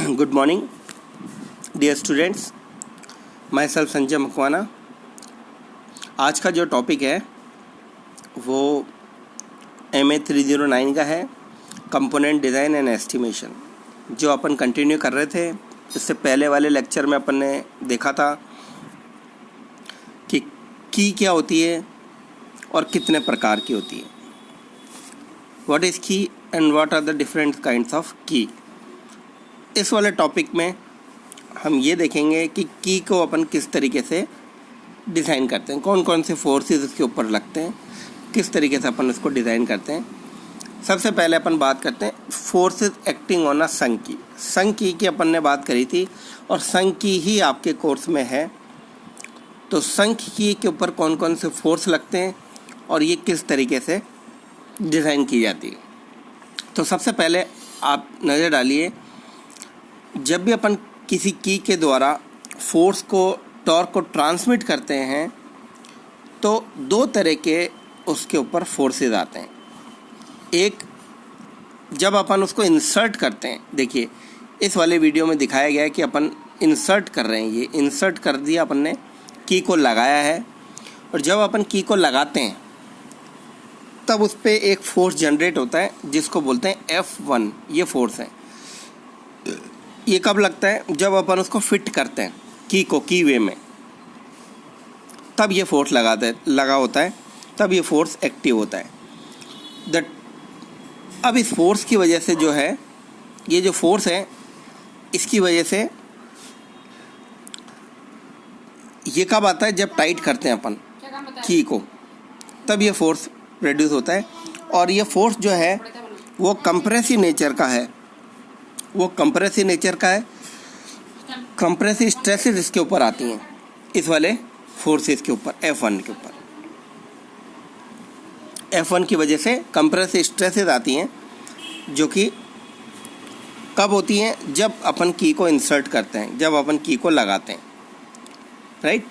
Good morning dear students, my self Sanjay Makwana. आज का जो टॉपिक है वो MA 309 का है, कंपोनेंट डिज़ाइन एंड एस्टिमेशन। जो अपन कंटिन्यू कर रहे थे, इससे पहले वाले लेक्चर में अपन ने देखा था कि की क्या होती है और कितने प्रकार की होती है। What is key and what are the different kinds of key. इस वाले टॉपिक में हम ये देखेंगे कि की को अपन किस तरीके से डिज़ाइन करते हैं, कौन कौन से फोर्सेस इसके ऊपर लगते हैं, किस तरीके से अपन इसको डिज़ाइन करते हैं। सबसे पहले अपन बात करते हैं फोर्सेस एक्टिंग ऑन अ संकी। संकी की अपन ने बात करी थी और संकी ही आपके कोर्स में है। तो संकी के ऊपर कौन कौन से फोर्स लगते हैं और ये किस तरीके से डिज़ाइन की जाती है। तो सबसे पहले आप नज़र डालिए, जब भी अपन किसी की के द्वारा फोर्स को, टॉर्क को ट्रांसमिट करते हैं तो दो तरह के उसके ऊपर फोर्सेस आते हैं। एक, जब अपन उसको इंसर्ट करते हैं, देखिए इस वाले वीडियो में दिखाया गया है कि अपन इंसर्ट कर रहे हैं। ये इंसर्ट कर दिया अपन ने, की को लगाया है, और जब अपन की को लगाते हैं तब उस पर एक फोर्स जनरेट होता है जिसको बोलते हैं F1। ये फोर्स है। ये कब लगता है? जब अपन उसको फिट करते हैं की को, की वे में, तब ये फोर्स लगा होता है, तब ये फोर्स एक्टिव होता है। अब इस फोर्स की वजह से जो है, ये जो फोर्स है, इसकी वजह से ये कब आता है? जब टाइट करते हैं अपन की को, तब ये फोर्स प्रोड्यूस होता है। और ये फोर्स जो है वो कंप्रेसिव नेचर का है। कंप्रेसिव स्ट्रेसेस इसके ऊपर आती हैं, इस वाले फोर्सेस के ऊपर, F1 के ऊपर। F1 की वजह से कंप्रेसिव स्ट्रेसेस आती हैं, जो कि कब होती हैं? जब अपन की को इंसर्ट करते हैं, जब अपन की को लगाते हैं, राइट।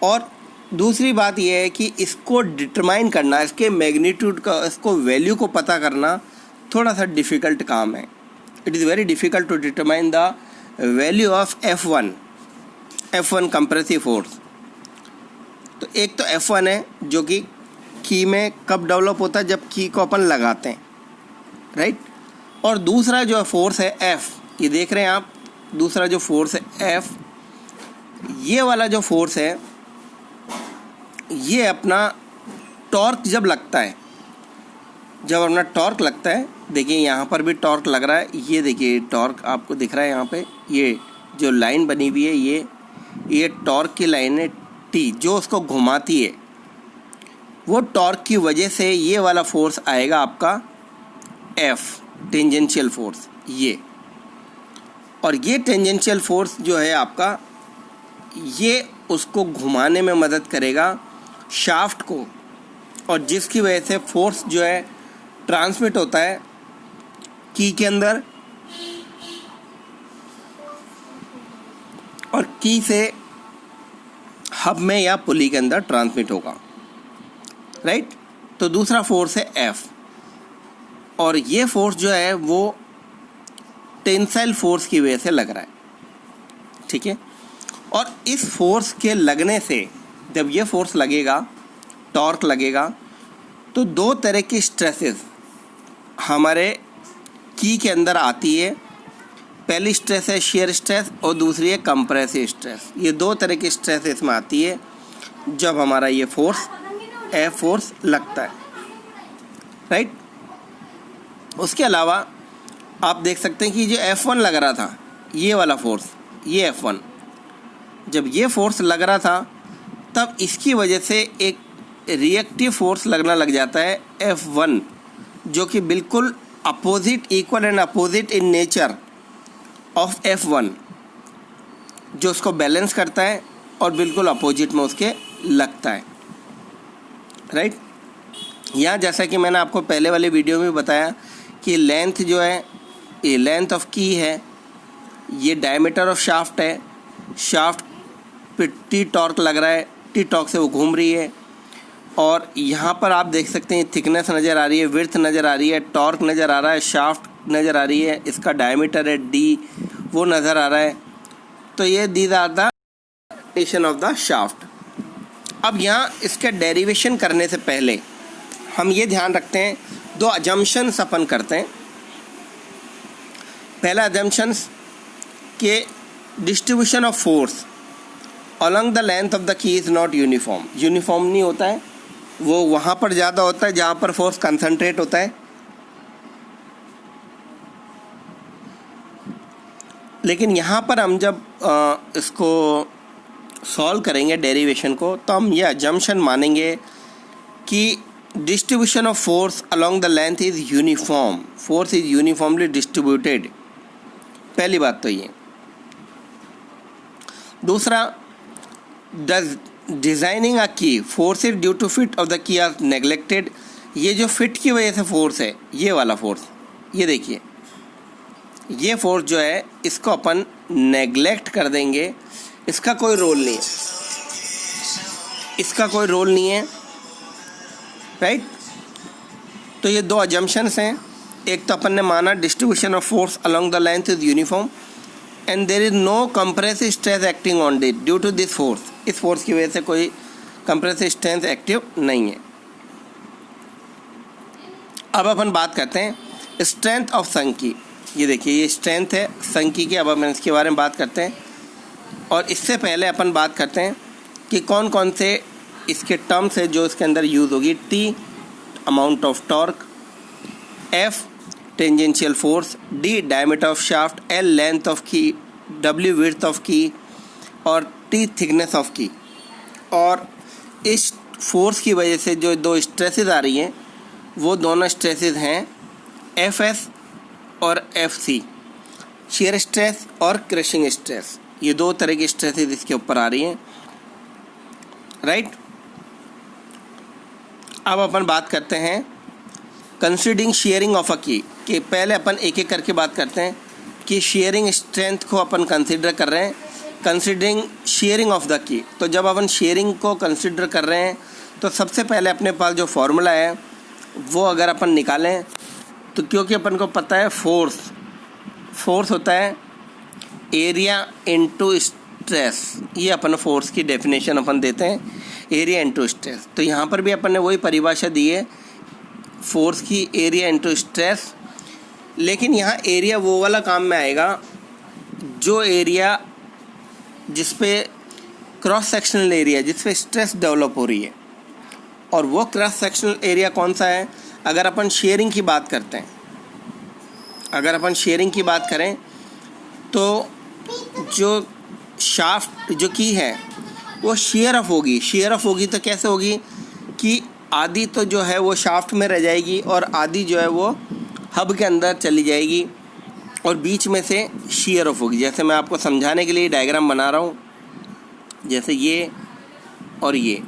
और दूसरी बात यह है कि इसको डिटरमाइन करना, इसके मैग्नीट्यूड का, इसको वैल्यू को पता करना थोड़ा सा डिफ़िकल्ट काम है। It is very difficult to determine the value of F1 compressive force. तो एक तो F1 है जो कि की में कब डेवलप होता है? जब की को अपन लगाते हैं, राइट। और दूसरा जो फोर्स है F, ये देख रहे हैं आप, दूसरा जो फोर्स है F, ये वाला जो फोर्स है, ये अपना टॉर्क जब लगता है, जब अपना टॉर्क लगता है, देखिए यहाँ पर भी टॉर्क लग रहा है। ये देखिए टॉर्क आपको दिख रहा है यहाँ पे, ये जो लाइन बनी हुई है, ये टॉर्क की लाइन है T, जो उसको घुमाती है। वो टॉर्क की वजह से ये वाला फोर्स आएगा आपका F, टेंजेंशियल फोर्स। ये और ये टेंजेंशियल फोर्स जो है आपका, ये उसको घुमाने में मदद करेगा शाफ्ट को, और जिसकी वजह से फोर्स जो है ट्रांसमिट होता है की के अंदर, और की से हब में या पुली के अंदर ट्रांसमिट होगा, राइट। तो दूसरा फोर्स है F, और ये फोर्स जो है वो टेंसाइल फोर्स की वजह से लग रहा है, ठीक है। और इस फोर्स के लगने से, जब ये फोर्स लगेगा, टॉर्क लगेगा, तो दो तरह की स्ट्रेसेस हमारे की के अंदर आती है। पहली स्ट्रेस है शियर स्ट्रेस और दूसरी है कंप्रेसिव स्ट्रेस। ये दो तरह की स्ट्रेस इसमें आती है जब हमारा ये फोर्स F फोर्स लगता है, राइट। उसके अलावा आप देख सकते हैं कि जो F1 लग रहा था, ये वाला फोर्स, ये F1, जब ये फोर्स लग रहा था, तब इसकी वजह से एक रिएक्टिव फोर्स लगना लग जाता है F1, जो कि बिल्कुल opposite, equal and opposite in nature of F1, जो उसको बैलेंस करता है और बिल्कुल अपोजिट में उसके लगता है, राइट। यहाँ जैसा कि मैंने आपको पहले वाले वीडियो में बताया कि लेंथ जो है, ये लेंथ ऑफ की है, ये डायमीटर ऑफ शाफ्ट है, शाफ्ट पे T टॉर्क लग रहा है, T टॉर्क से वो घूम रही है, और यहाँ पर आप देख सकते हैं थिकनेस नज़र आ रही है, विड्थ नज़र आ रही है, टॉर्क नज़र आ रहा है, शाफ्ट नज़र आ रही है, इसका डायमीटर है D, वो नज़र आ रहा है। तो ये these are the definition of the shaft. अब यहाँ इसके डेरिवेशन करने से पहले हम ये ध्यान रखते हैं, दो अजम्पशंस अपन करते हैं। पहला अजम्पशंस कि distribution of force along the length of the की इज़ नॉट यूनिफॉर्म। यूनिफॉर्म नहीं होता है, वो वहाँ पर ज़्यादा होता है जहाँ पर फोर्स कंसंट्रेट होता है, लेकिन यहाँ पर हम जब इसको सॉल्व करेंगे डेरिवेशन को, तो हम ये अजम्पशन मानेंगे कि distribution of force along the length is uniform, force is uniformly distributed. पहली बात तो ये। दूसरा, the designing a key force is due to fit of the key are neglected. ये जो फिट की वजह से फोर्स है, ये वाला फोर्स, ये देखिए, ये फोर्स जो है इसको अपन नेग्लेक्ट कर देंगे, इसका कोई रोल नहीं है, इसका कोई रोल नहीं है, राइट। तो ये दो अजम्पशंस हैं। एक तो अपन ने माना distribution of force along the length is uniform and there is no compressive stress acting on it due to this force. इस फोर्स की वजह से कोई कंप्रेसिव स्ट्रेस एक्टिव नहीं है। अब अपन बात करते हैं स्ट्रेंथ ऑफ संघ की। ये देखिए, ये स्ट्रेंथ है संघ की। अब अपन इसके बारे में बात करते हैं, और इससे पहले अपन बात करते हैं कि कौन कौन से इसके टर्म्स है जो इसके अंदर यूज़ होगी। T amount of torque, F tangential force, D diameter of shaft, L length of की, डब्ल्यू विड्थ ऑफ की, और टी थिकनेस ऑफ की। और इस फोर्स की वजह से जो दो स्ट्रेसेस आ रही हैं, वो दोनों स्ट्रेसेस हैं एफ एस और एफ सी, शियर स्ट्रेस और क्रशिंग स्ट्रेस। ये दो तरह की स्ट्रेसेस इसके ऊपर आ रही हैं, राइट। अब अपन बात करते हैं कंसीडरिंग शेयरिंग ऑफ अ की, कि पहले अपन एक एक करके बात करते हैं कि शेयरिंग स्ट्रेंथ को अपन कंसीडर कर रहे हैं, considering sharing of the key. तो जब अपन शेयरिंग को कंसीडर कर रहे हैं, तो सबसे पहले अपने पास जो फॉर्मूला है वो अगर अपन निकालें, तो क्योंकि अपन को पता है फोर्स होता है एरिया इनटू स्ट्रेस। ये अपन फोर्स की डेफिनेशन अपन देते हैं, एरिया इनटू स्ट्रेस। तो यहाँ पर भी अपन ने वही परिभाषा दी है फोर्स की, एरिया इनटू स्ट्रेस। लेकिन यहाँ एरिया वो वाला काम में आएगा जो एरिया जिस पे क्रॉस सेक्शनल एरिया, जिस पे स्ट्रेस डेवलप हो रही है। और वो क्रॉस सेक्शनल एरिया कौन सा है? अगर अपन शेयरिंग की बात करते हैं, अगर अपन शेयरिंग की बात करें, तो जो शाफ्ट जो की है वो शेयर ऑफ होगी। शेयर ऑफ होगी तो कैसे होगी कि आधी तो जो है वो शाफ्ट में रह जाएगी और आधी जो है वो हब के अंदर चली जाएगी, और बीच में से शेयर ऑफ होगी। जैसे मैं आपको समझाने के लिए डायग्राम बना रहा हूँ, जैसे ये और ये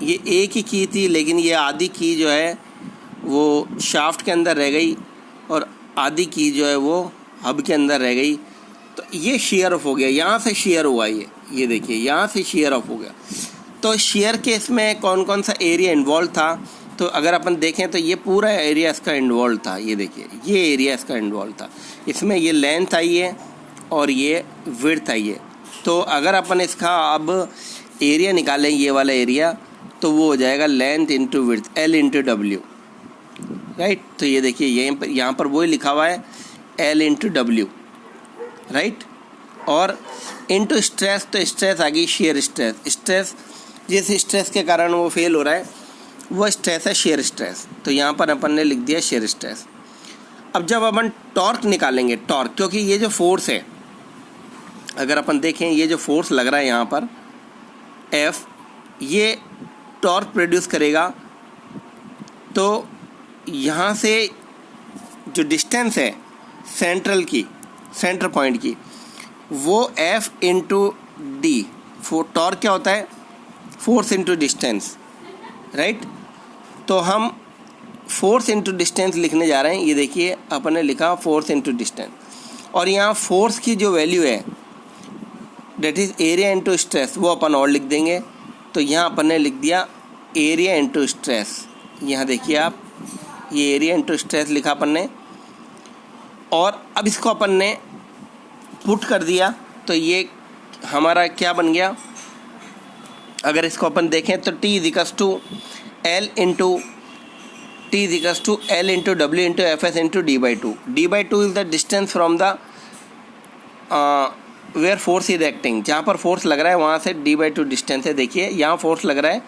एक ही की थी, लेकिन ये आधी की जो है वो शाफ्ट के अंदर रह गई और आधी की जो है वो हब के अंदर रह गई। तो ये शेयर ऑफ हो गया, यहाँ से शेयर हुआ, ये देखिए यहाँ से शेयर ऑफ हो गया। तो शेयर के इसमें कौन कौन सा एरिया इन्वॉल्व था? तो अगर अपन देखें तो ये पूरा एरिया इसका इन्वॉल्व था। ये देखिए, ये एरिया इसका इन्वॉल्व था। इसमें ये लेंथ आई है और ये विड्थ आई है। तो अगर अपन इसका अब एरिया निकालें, ये वाला एरिया, तो वो हो जाएगा length into width, L into W, right. तो ये देखिए यहाँ पर वही लिखा हुआ है, एल इंटू डब्ल्यू, राइट। और इंटू स्ट्रेस, तो स्ट्रेस आ गई शेयर स्ट्रेस। स्ट्रेस जिस स्ट्रेस के कारण वो फेल हो रहा है वो स्ट्रेस है शेयर स्ट्रेस। तो यहाँ पर अपन ने लिख दिया शेयर स्ट्रेस। अब जब अपन टॉर्क निकालेंगे, टॉर्क, क्योंकि ये जो फोर्स है, अगर अपन देखें ये जो फोर्स लग रहा है यहाँ पर F, ये टॉर्क प्रोड्यूस करेगा। तो यहाँ से जो डिस्टेंस है सेंटर पॉइंट की, वो F इंटू डी, टॉर्क क्या होता है? Force into distance, right. तो हम फोर्स इंटू डिस्टेंस लिखने जा रहे हैं। ये देखिए अपन ने लिखा फोर्स इंटू डिस्टेंस, और यहाँ फोर्स की जो वैल्यू है that is area into stress, वो अपन और लिख देंगे। तो यहाँ अपन ने लिख दिया एरिया इंटू स्ट्रेस। यहाँ देखिए आप, ये एरिया इंटू स्ट्रेस लिखा अपन ने। और अब इसको अपन ने पुट कर दिया तो ये हमारा क्या बन गया, अगर इसको अपन देखें तो T equals to L into W into Fs into D/2. D/2 is the distance from the where force is acting, जहाँ पर फोर्स लग रहा है वहाँ से D/2 डिस्टेंस है। देखिए यहाँ फोर्स लग रहा है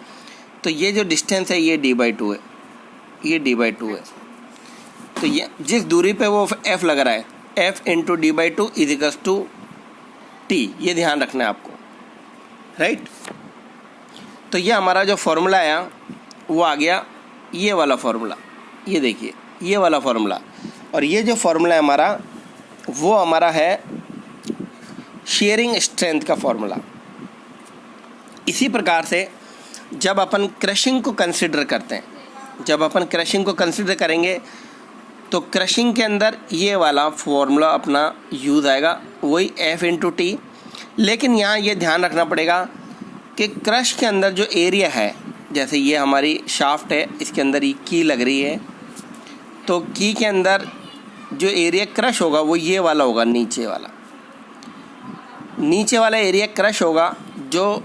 तो ये जो डिस्टेंस है ये D/2 है, ये D/2 है। तो ये जिस दूरी पे वो F लग रहा है, F into D/2 equals to T, ये ध्यान रखना है आपको, राइट। तो ये हमारा जो फॉर्मूला आया वो आ गया ये वाला फॉर्मूला, ये देखिए ये वाला फॉर्मूला। और ये जो फॉर्मूला है हमारा वो हमारा है शेयरिंग स्ट्रेंथ का फॉर्मूला। इसी प्रकार से जब अपन क्रशिंग को कंसिडर करते हैं, जब अपन क्रशिंग को कंसिडर करेंगे तो क्रशिंग के अंदर ये वाला फॉर्मूला अपना यूज़ आएगा, वही F इंटू T। लेकिन यहाँ ये ध्यान रखना पड़ेगा कि क्रश के अंदर जो एरिया है, जैसे ये हमारी शाफ्ट है, इसके अंदर ये की लग रही है, तो की के अंदर जो एरिया क्रश होगा वो ये वाला होगा, नीचे वाला एरिया क्रश होगा जो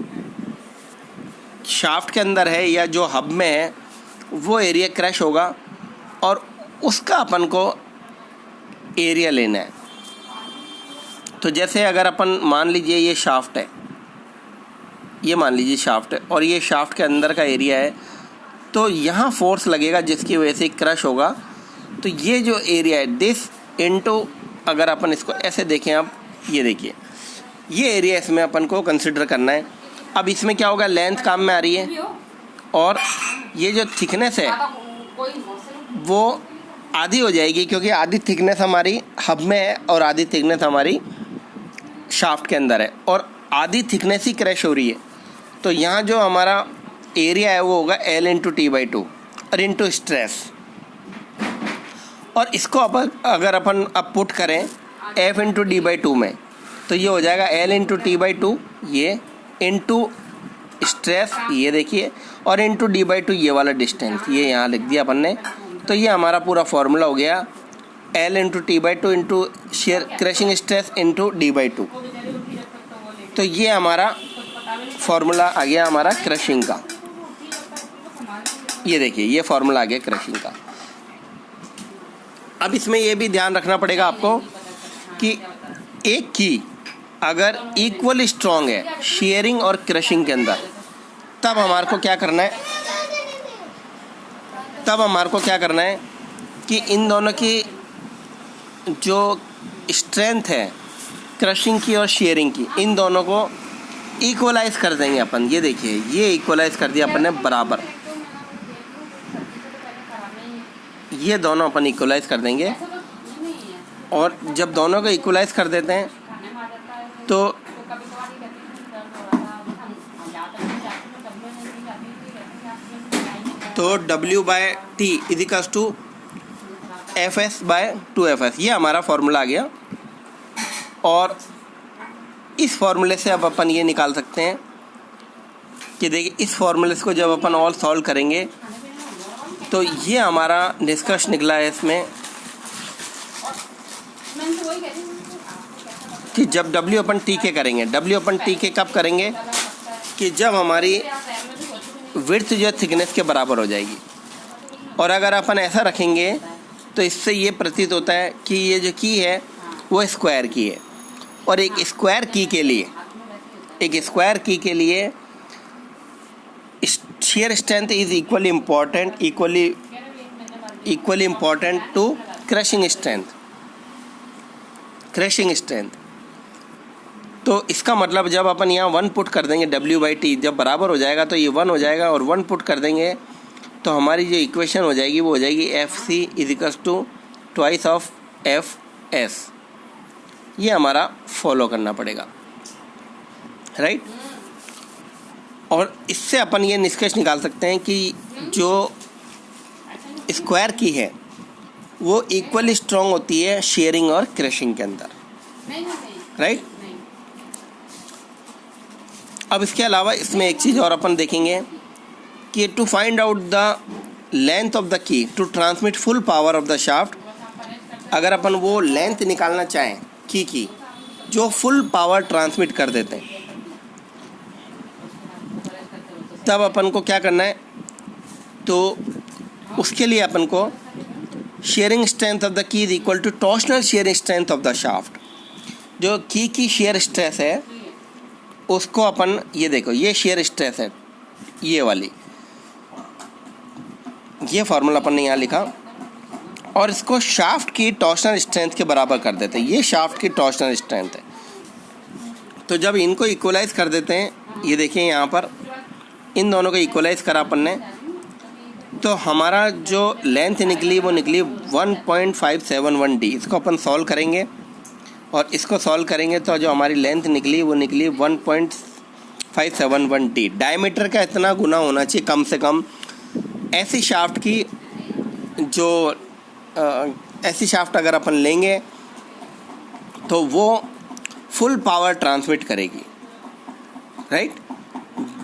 शाफ्ट के अंदर है या जो हब में है, वो एरिया क्रश होगा और उसका अपन को एरिया लेना है। तो जैसे अगर अपन मान लीजिए ये शाफ्ट है, ये मान लीजिए शाफ्ट है और ये शाफ्ट के अंदर का एरिया है, तो यहाँ फोर्स लगेगा जिसकी वजह से क्रश होगा। तो ये जो एरिया है दिस इनटू, अगर अपन इसको ऐसे देखें, आप ये देखिए ये एरिया इसमें अपन को कंसिडर करना है। अब इसमें क्या होगा, लेंथ काम में आ रही है और ये जो थिकनेस है वो आधी हो जाएगी, क्योंकि आधी थिकनेस हमारी हब में है और आधी थिकनेस हमारी शाफ्ट के अंदर है और आधी थिकनेस ही क्रैश हो रही है। तो यहाँ जो हमारा एरिया है वो होगा L इंटू T/2 और इंटू स्ट्रेस। और इसको अगर अपन अब पुट करें F इंटू D/2 में, तो ये हो जाएगा L इंटू T/2, ये इंटू स्ट्रेस, ये देखिए, और इंटू D/2 ये वाला डिस्टेंस, ये यहाँ लिख दिया अपन ने। तो ये हमारा पूरा फॉर्मूला हो गया L into T/2 into share crushing stress into D/2। तो ये हमारा फॉर्मूला आ गया हमारा क्रशिंग का। ये देखिए ये फॉर्मूला आ गया क्रशिंग का। अब इसमें ये भी ध्यान रखना पड़ेगा आपको कि एक की अगर इक्वल स्ट्रॉन्ग है शेयरिंग और क्रशिंग के अंदर, तब हमारे को क्या करना है कि इन दोनों की जो स्ट्रेंथ है क्रशिंग की और शेयरिंग की, इन दोनों को इक्वलाइज कर देंगे अपन। ये देखिए ये इक्वलाइज कर दिया अपन ने बराबर, ये दोनों अपन इक्वलाइज कर देंगे। और जब दोनों को इक्वलाइज कर देते हैं तो W/T इजिकल्स टू Fs/2Fs, ये हमारा फॉर्मूला आ गया। और इस फॉर्मूले से अब अपन ये निकाल सकते हैं कि देखिए इस फॉर्मूले को जब अपन ऑल सॉल्व करेंगे तो ये हमारा निष्कर्ष निकला है इसमें कि जब W/T करेंगे, W/T कब करेंगे कि जब हमारी विड्थ जो थिकनेस के बराबर हो जाएगी। और अगर अपन ऐसा रखेंगे तो इससे ये प्रतीत होता है कि ये जो की है वो स्क्वायर की है, और एक स्क्वायर की के लिए shear strength is equally important to crushing strength। तो इसका मतलब जब अपन यहाँ 1 पुट कर देंगे W/T जब बराबर हो जाएगा तो ये 1 हो जाएगा, और 1 पुट कर देंगे तो हमारी जो इक्वेशन हो जाएगी वो हो जाएगी Fc equals to twice of Fs। ये हमारा फॉलो करना पड़ेगा, राइट। और इससे अपन ये निष्कर्ष निकाल सकते हैं कि जो स्क्वायर की है वो इक्वली स्ट्रॉन्ग होती है शेयरिंग और क्रशिंग के अंदर, राइट। अब इसके अलावा इसमें एक चीज़ और अपन देखेंगे कि to find out the length of the key to transmit full power of the shaft, अगर अपन वो लेंथ निकालना चाहें की जो फुल पावर ट्रांसमिट कर देते हैं। तब अपन को क्या करना है, तो उसके लिए अपन को shearing strength of the key is equal to torsional shearing strength of the shaft. जो की शेयर स्ट्रेस है उसको अपन, ये देखो ये शेयर स्ट्रेस है, ये वाली, ये फार्मूला अपन ने यहाँ लिखा, और इसको शाफ्ट की टॉर्शनल स्ट्रेंथ के बराबर कर देते हैं। ये शाफ्ट की टॉर्शनल स्ट्रेंथ है। तो जब इनको इक्वलाइज कर देते हैं, ये देखिए यहाँ पर इन दोनों को इक्वलाइज करा अपन ने, तो हमारा जो लेंथ निकली वो निकली 1.571 डी। इसको अपन सॉल्व करेंगे और इसको सॉल्व करेंगे तो जो हमारी लेंथ निकली वो निकली 1.571 डी। डायमीटर का इतना गुना होना चाहिए कम से कम ऐसी शाफ्ट की, जो ऐसी शाफ्ट अगर अपन लेंगे तो वो फुल पावर ट्रांसमिट करेगी, right.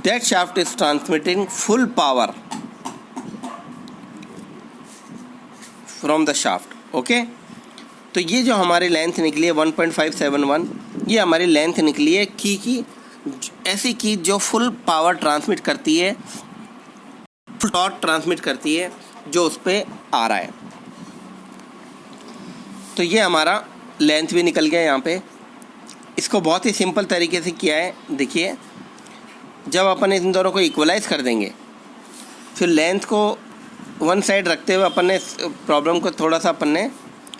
That shaft is transmitting full power from the shaft, okay. तो ये जो हमारी लेंथ निकली है 1.571, ये हमारी लेंथ निकली है की ऐसी की जो फुल पावर ट्रांसमिट करती है, फुल टॉर्क ट्रांसमिट करती है जो उस पर आ रहा है। तो ये हमारा लेंथ भी निकल गया यहाँ पे। इसको बहुत ही सिंपल तरीके से किया है, देखिए। जब अपन इन दोनों को इक्वलाइज कर देंगे, फिर लेंथ को वन साइड रखते हुए अपन ने प्रॉब्लम को थोड़ा सा अपन ने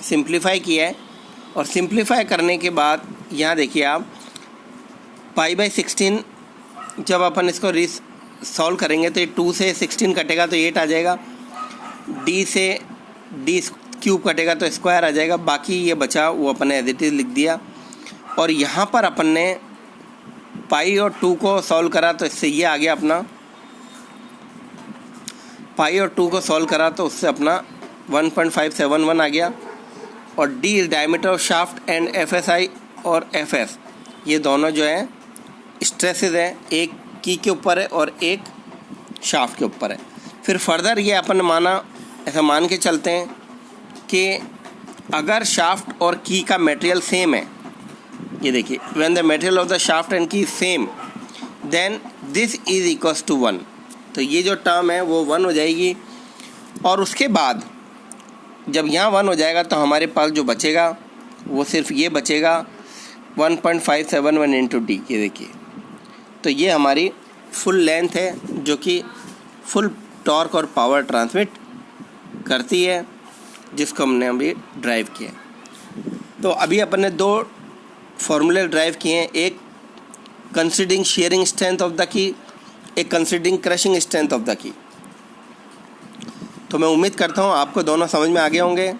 सिंप्लीफाई किया है। और सिंप्लीफाई करने के बाद यहाँ देखिए आप π/16, जब अपन इसको सॉल्व करेंगे तो ये 2 से 16 कटेगा तो 8 आ जाएगा, d से d क्यूब कटेगा तो स्क्वायर आ जाएगा। बाकी ये बचा वो अपन ने एज इट इज़ लिख दिया। और यहाँ पर अपन ने पाई और 2 को सॉल्व करा तो इससे ये आ गया अपना, पाई और 2 को सॉल्व करा तो उससे अपना 1.571 आ गया। और d is diameter of shaft and FSI और FS, ये दोनों जो है स्ट्रेसेस हैं, एक की के ऊपर है और एक शाफ्ट के ऊपर है। फिर फर्दर ये अपन माना, ऐसा मान के चलते हैं कि अगर शाफ्ट और की का मटेरियल सेम है, ये देखिए, when the material of the shaft and key same then this is equals to 1। तो ये जो टर्म है वो 1 हो जाएगी। और उसके बाद जब यहाँ 1 हो जाएगा तो हमारे पास जो बचेगा वो सिर्फ ये बचेगा 1.571 इंटू डी। ये देखिए, तो ये हमारी फुल लेंथ है जो कि फुल टॉर्क और पावर ट्रांसमिट करती है, जिसको हमने अभी ड्राइव किया। तो अभी अपन ने 2 फॉर्मूले ड्राइव किए हैं, एक considering shearing strength of the key, एक considering crushing strength of the key. तो मैं उम्मीद करता हूँ आपको दोनों समझ में आ गए होंगे।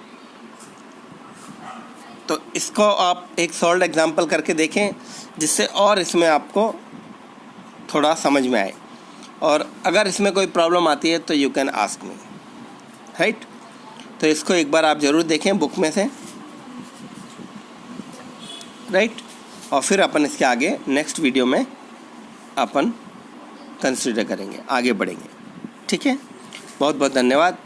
तो इसको आप एक सॉल्व एग्जांपल करके देखें, जिससे और इसमें आपको थोड़ा समझ में आए। और अगर इसमें कोई प्रॉब्लम आती है तो you can ask me, right. तो इसको एक बार आप ज़रूर देखें बुक में से, राइट। और फिर अपन इसके आगे नेक्स्ट वीडियो में अपन कंसिडर करेंगे, आगे बढ़ेंगे, ठीक है। बहुत बहुत धन्यवाद।